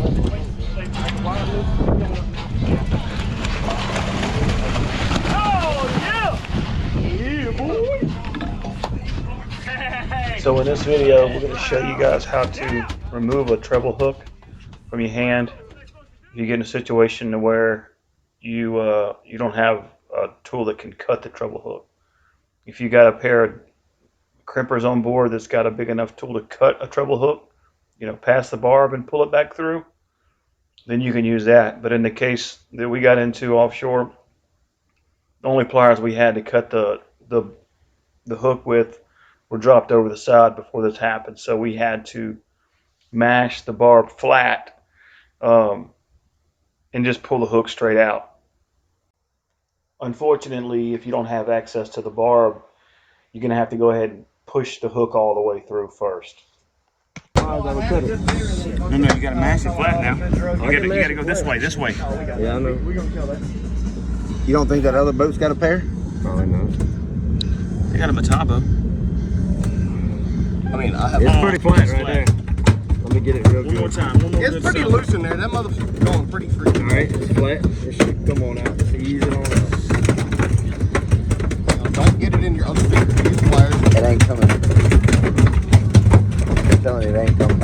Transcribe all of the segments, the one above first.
So in this video, we're going to show you guys how to remove a treble hook from your hand. If you get in a situation to where you don't have a tool that can cut the treble hook. If you got a pair of crimpers on board that's got a big enough tool to cut a treble hook, past the barb and pull it back through, then you can use that. But in the case that we got into offshore, the only pliers we had to cut the hook with were dropped over the side before this happened. So we had to mash the barb flat and just pull the hook straight out. Unfortunately, if you don't have access to the barb, you're going to have to go ahead and push the hook all the way through first. No, you gotta mash it flat now. You gotta go this way. Yeah, I know. You don't think that other boat's got a pair? Probably not. They got a Matabo. I mean, I have. It's pretty flat right there. Let me get it real good. One more time. It's pretty loose in there. That mother's going pretty free. All right, it's flat. It should come on out. Just ease it on up. Now, don't get it in your other finger. Use pliers. It ain't coming. I'm telling you, it ain't coming.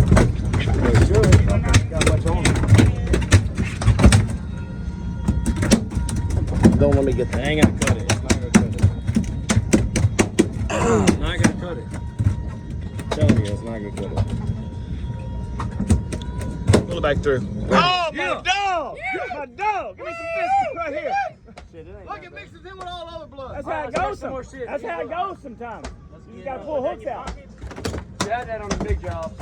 Don't let me get that. I ain't gonna cut it. It's not gonna cut it. Not gonna cut it. I'm telling you, it's not gonna cut it. Pull it back through. Oh, my dog! Yeah. My dog! Give me some biscuits right here. Look, it mixes in with all other blood. That's how it goes. That's how it goes sometimes. You just gotta pull hooks out. Try that on the big job.